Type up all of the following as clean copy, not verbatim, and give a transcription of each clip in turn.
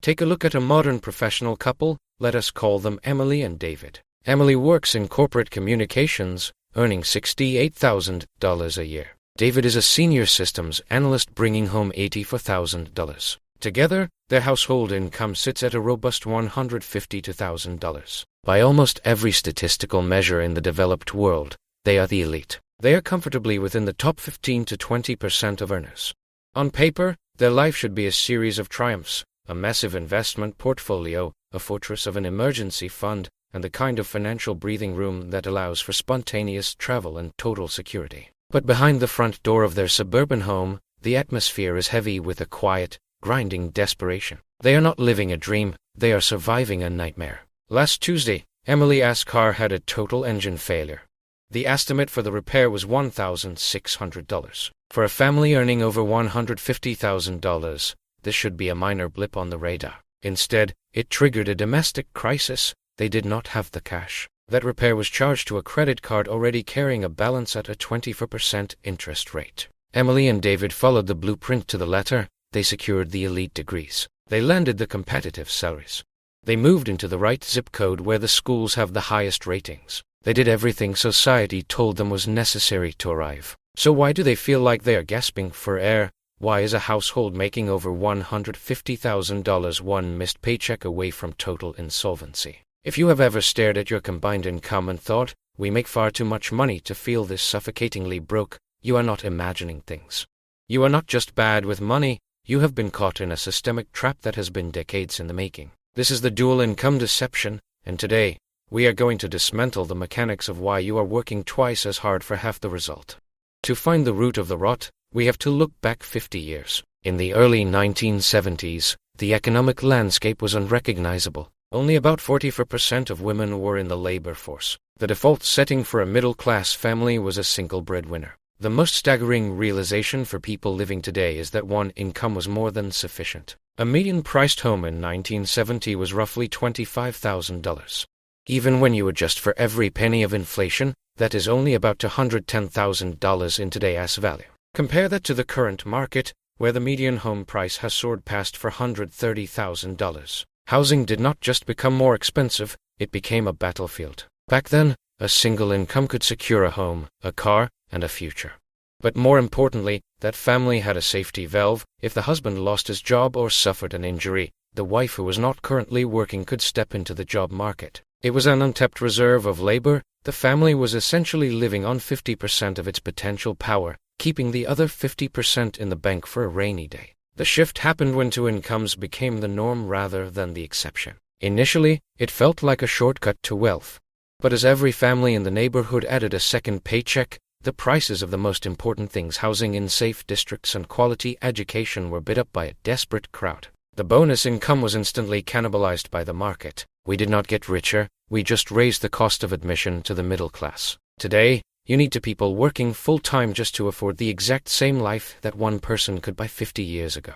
Take a look at a modern professional couple. Let us call them Emily and David. Emily works in corporate communications, earning $68,000 a year. David is a senior systems analyst bringing home $84,000. Together, their household income sits at a robust $152,000. By almost every statistical measure in the developed world, they are the elite. They are comfortably within the top 15 to 20% of earners. On paper, their life should be a series of triumphs, a massive investment portfolio, a fortress of an emergency fund, and the kind of financial breathing room that allows for spontaneous travel and total security. But behind the front door of their suburban home, the atmosphere is heavy with a quiet, grinding desperation. They are not living a dream, they are surviving a nightmare. Last Tuesday, Emily's car had a total engine failure. The estimate for the repair was $1,600. For a family earning over $150,000, this should be a minor blip on the radar. Instead, it triggered a domestic crisis. They did not have the cash. That repair was charged to a credit card already carrying a balance at a 24% interest rate. Emily and David followed the blueprint to the letter. They secured the elite degrees. They landed the competitive salaries. They moved into the right zip code where the schools have the highest ratings. They did everything society told them was necessary to arrive. So why do they feel like they are gasping for air? Why is a household making over $150,000 one missed paycheck away from total insolvency? If you have ever stared at your combined income and thought, we make far too much money to feel this suffocatingly broke, you are not imagining things. You are not just bad with money, you have been caught in a systemic trap that has been decades in the making. This is the dual income deception, and today, we are going to dismantle the mechanics of why you are working twice as hard for half the result. To find the root of the rot, we have to look back 50 years. In the early 1970s, the economic landscape was unrecognizable. Only about 44% of women were in the labor force. The default setting for a middle-class family was a single breadwinner. The most staggering realization for people living today is that one income was more than sufficient. A median-priced home in 1970 was roughly $25,000. Even when you adjust for every penny of inflation, that is only about $110,000 in today's value. Compare that to the current market, where the median home price has soared past $430,000. Housing did not just become more expensive, it became a battlefield. Back then, a single income could secure a home, a car, and a future. But more importantly, that family had a safety valve. If the husband lost his job or suffered an injury, the wife who was not currently working could step into the job market. It was an untapped reserve of labor. The family was essentially living on 50% of its potential power, keeping the other 50% in the bank for a rainy day. The shift happened when two incomes became the norm rather than the exception. Initially, it felt like a shortcut to wealth. But as every family in the neighborhood added a second paycheck, the prices of the most important things, housing in safe districts and quality education, were bid up by a desperate crowd. The bonus income was instantly cannibalized by the market. We did not get richer, we just raised the cost of admission to the middle class. Today, you need two people working full-time just to afford the exact same life that one person could buy 50 years ago.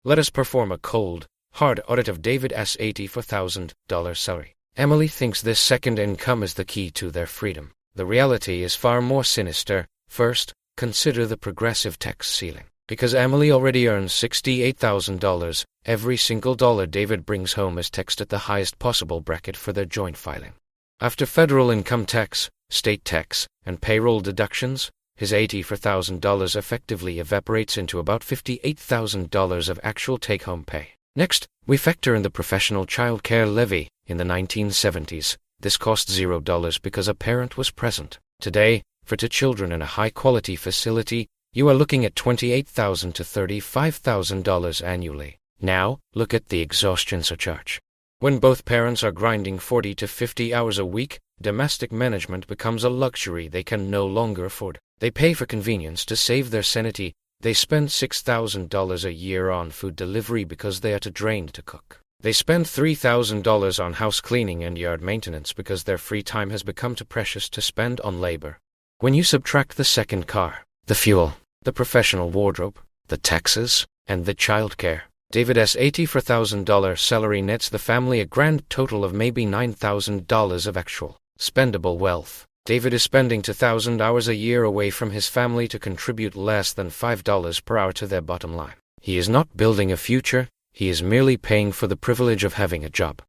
Let us perform a cold, hard audit of David's $84,000 salary. Emily thinks this second income is the key to their freedom. The reality is far more sinister. First, consider the progressive tax ceiling. Because Emily already earns $68,000, every single dollar David brings home is taxed at the highest possible bracket for their joint filing. After federal income tax, state tax, and payroll deductions, his $84,000 effectively evaporates into about $58,000 of actual take-home pay. Next, we factor in the professional child care levy. In the 1970s, this cost $0 because a parent was present. Today, for two children in a high-quality facility, you are looking at $28,000 to $35,000 annually. Now, look at the exhaustion surcharge. When both parents are grinding 40 to 50 hours a week, domestic management becomes a luxury they can no longer afford. They pay for convenience to save their sanity. They spend $6,000 a year on food delivery because they are too drained to cook. They spend $3,000 on house cleaning and yard maintenance because their free time has become too precious to spend on labor. When you subtract the second car, the fuel, the professional wardrobe, the taxes, and the childcare, David's $84,000 salary nets the family a grand total of maybe $9,000 of actual spendable wealth. David is spending 2,000 hours a year away from his family to contribute less than $5 per hour to their bottom line. He is not building a future, he is merely paying for the privilege of having a job.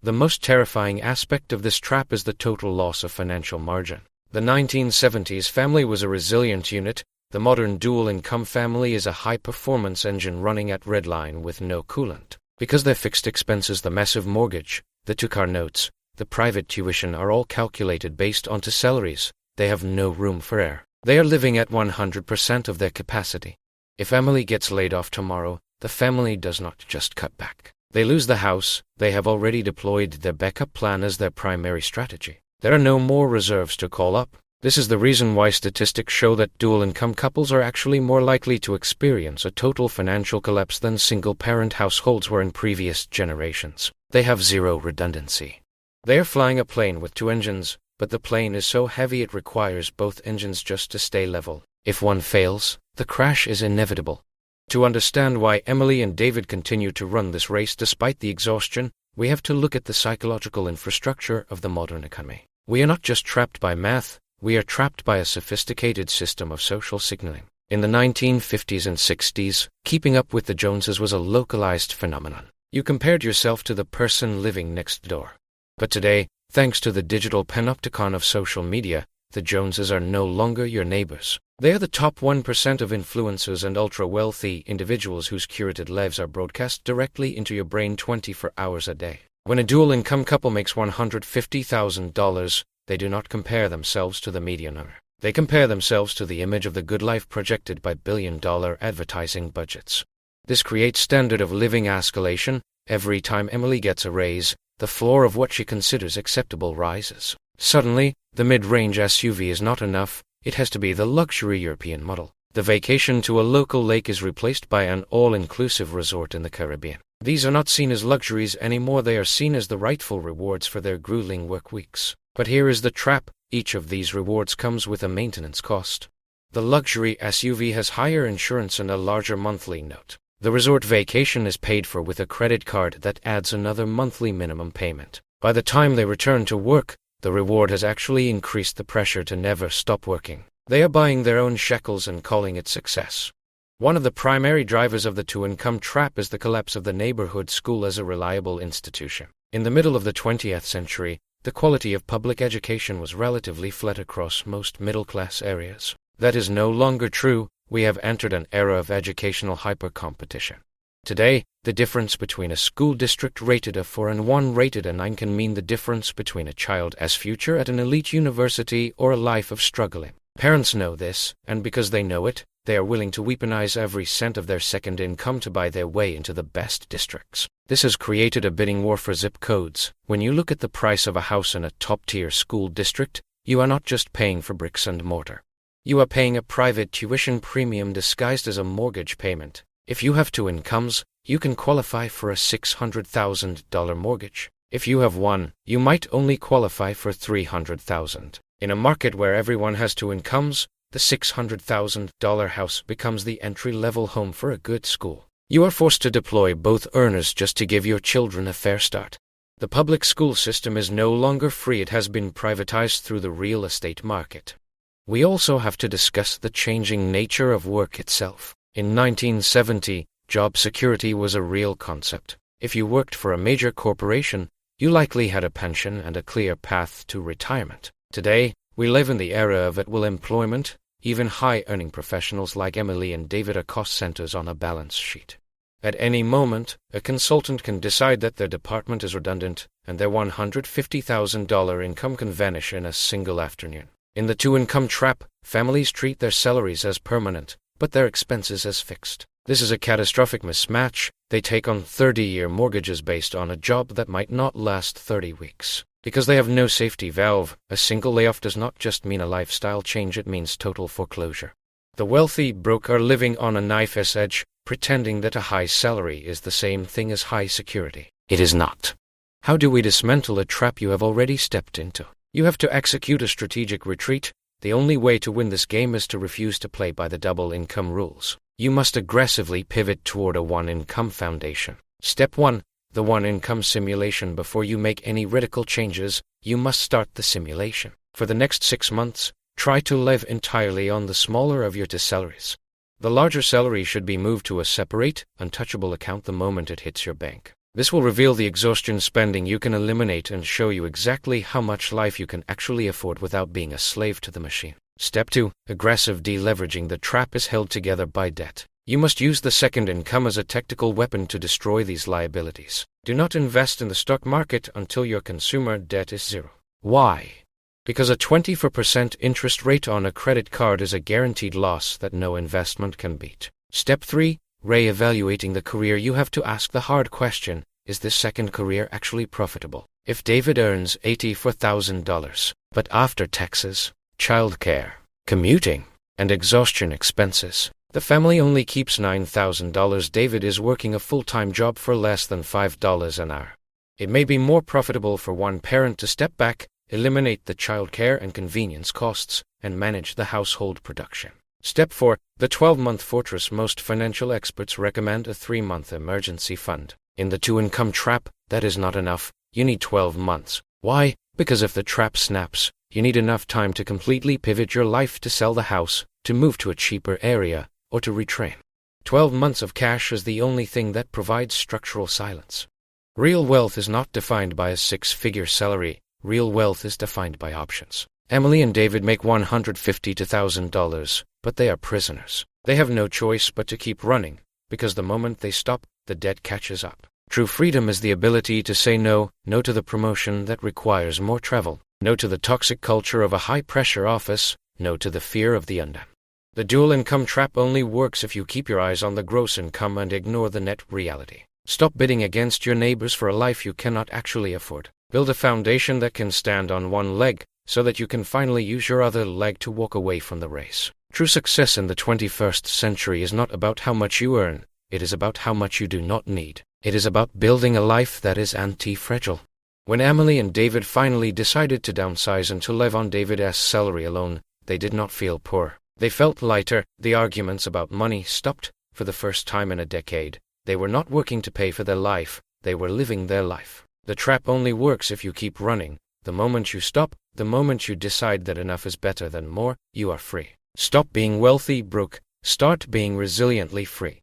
The most terrifying aspect of this trap is the total loss of financial margin. The 1970s family was a resilient unit. The modern dual-income family is a high-performance engine running at redline with no coolant. Because their fixed expenses, the massive mortgage, the two-car notes, the private tuition are all calculated based onto salaries, they have no room for error. They are living at 100% of their capacity. If Emily gets laid off tomorrow, the family does not just cut back. They lose the house. They have already deployed their backup plan as their primary strategy. There are no more reserves to call up. This is the reason why statistics show that dual-income couples are actually more likely to experience a total financial collapse than single-parent households were in previous generations. They have zero redundancy. They are flying a plane with two engines, but the plane is so heavy it requires both engines just to stay level. If one fails, the crash is inevitable. To understand why Emily and David continue to run this race despite the exhaustion, we have to look at the psychological infrastructure of the modern economy. We are not just trapped by math, we are trapped by a sophisticated system of social signaling. In the 1950s and 60s, keeping up with the Joneses was a localized phenomenon. You compared yourself to the person living next door. But today, thanks to the digital panopticon of social media, the Joneses are no longer your neighbors. They are the top 1% of influencers and ultra-wealthy individuals whose curated lives are broadcast directly into your brain 24 hours a day. When a dual-income couple makes $150,000, they do not compare themselves to the median earner. They compare themselves to the image of the good life projected by billion-dollar advertising budgets. This creates standard of living escalation. Every time Emily gets a raise, the floor of what she considers acceptable rises. Suddenly, the mid-range SUV is not enough. It has to be the luxury European model. The vacation to a local lake is replaced by an all-inclusive resort in the Caribbean. These are not seen as luxuries anymore. They are seen as the rightful rewards for their grueling work weeks. But here is the trap. Each of these rewards comes with a maintenance cost. The luxury SUV has higher insurance and a larger monthly note. The resort vacation is paid for with a credit card that adds another monthly minimum payment. By the time they return to work, the reward has actually increased the pressure to never stop working. They are buying their own shekels and calling it success. One of the primary drivers of the two-income trap is the collapse of the neighborhood school as a reliable institution. In the middle of the 20th century, the quality of public education was relatively flat across most middle-class areas. That is no longer true. We have entered an era of educational hyper-competition. Today, the difference between a school district rated a 4 and one rated a 9 can mean the difference between a child's future at an elite university or a life of struggling. Parents know this, and because they know it, they are willing to weaponize every cent of their second income to buy their way into the best districts. This has created a bidding war for zip codes. When you look at the price of a house in a top-tier school district, you are not just paying for bricks and mortar. You are paying a private tuition premium disguised as a mortgage payment. If you have two incomes, you can qualify for a $600,000 mortgage. If you have one, you might only qualify for $300,000. In a market where everyone has two incomes, the $600,000 house becomes the entry-level home for a good school. You are forced to deploy both earners just to give your children a fair start. The public school system is no longer free. It has been privatized through the real estate market. We also have to discuss the changing nature of work itself. In 1970, job security was a real concept. If you worked for a major corporation, you likely had a pension and a clear path to retirement. Today, we live in the era of at-will employment. Even high-earning professionals like Emily and David are cost centers on a balance sheet. At any moment, a consultant can decide that their department is redundant, and their $150,000 income can vanish in a single afternoon. In the two-income trap, families treat their salaries as permanent, but their expenses as fixed. This is a catastrophic mismatch. They take on 30-year mortgages based on a job that might not last 30 weeks. Because they have no safety valve, a single layoff does not just mean a lifestyle change, it means total foreclosure. The wealthy broke are living on a knife's edge, pretending that a high salary is the same thing as high security. It is not. How do we dismantle a trap you have already stepped into? You have to execute a strategic retreat. The only way to win this game is to refuse to play by the double income rules. You must aggressively pivot toward a one-income foundation. Step 1. The one-income simulation. Before you make any radical changes, you must start the simulation. For the next 6 months, try to live entirely on the smaller of your two salaries. The larger salary should be moved to a separate, untouchable account the moment it hits your bank. This will reveal the exhaustion spending you can eliminate and show you exactly how much life you can actually afford without being a slave to the machine. Step 2. Aggressive deleveraging. The trap is held together by debt. You must use the second income as a tactical weapon to destroy these liabilities. Do not invest in the stock market until your consumer debt is zero. Why? Because a 24% interest rate on a credit card is a guaranteed loss that no investment can beat. Step 3. Re-evaluating the career. You have to ask the hard question, is this second career actually profitable? If David earns $84,000, but after taxes, childcare, commuting, and exhaustion expenses, the family only keeps $9,000, David is working a full-time job for less than $5 an hour. It may be more profitable for one parent to step back, eliminate the childcare and convenience costs, and manage the household production. Step 4. The 12-month fortress. Most financial experts recommend a 3-month emergency fund. In the 2-income trap, that is not enough. You need 12 months. Why? Because if the trap snaps, you need enough time to completely pivot your life, to sell the house, to move to a cheaper area, or to retrain. 12 months of cash is the only thing that provides structural silence. Real wealth is not defined by a 6-figure salary. Real wealth is defined by options. Emily and David make $150 to $1,000, but they are prisoners. They have no choice but to keep running, because the moment they stop, the debt catches up. True freedom is the ability to say no to the promotion that requires more travel, no to the toxic culture of a high-pressure office, no to the fear of the unknown. The dual income trap only works if you keep your eyes on the gross income and ignore the net reality. Stop bidding against your neighbors for a life you cannot actually afford. Build a foundation that can stand on one leg, so that you can finally use your other leg to walk away from the race. True success in the 21st century is not about how much you earn, it is about how much you do not need. It is about building a life that is anti-fragile. When Emily and David finally decided to downsize and to live on David's salary alone, they did not feel poor. They felt lighter. The arguments about money stopped. For the first time in a decade, they were not working to pay for their life, they were living their life. The trap only works if you keep running. The moment you stop, the moment you decide that enough is better than more, you are free. Stop being wealthy broke. Start being resiliently free.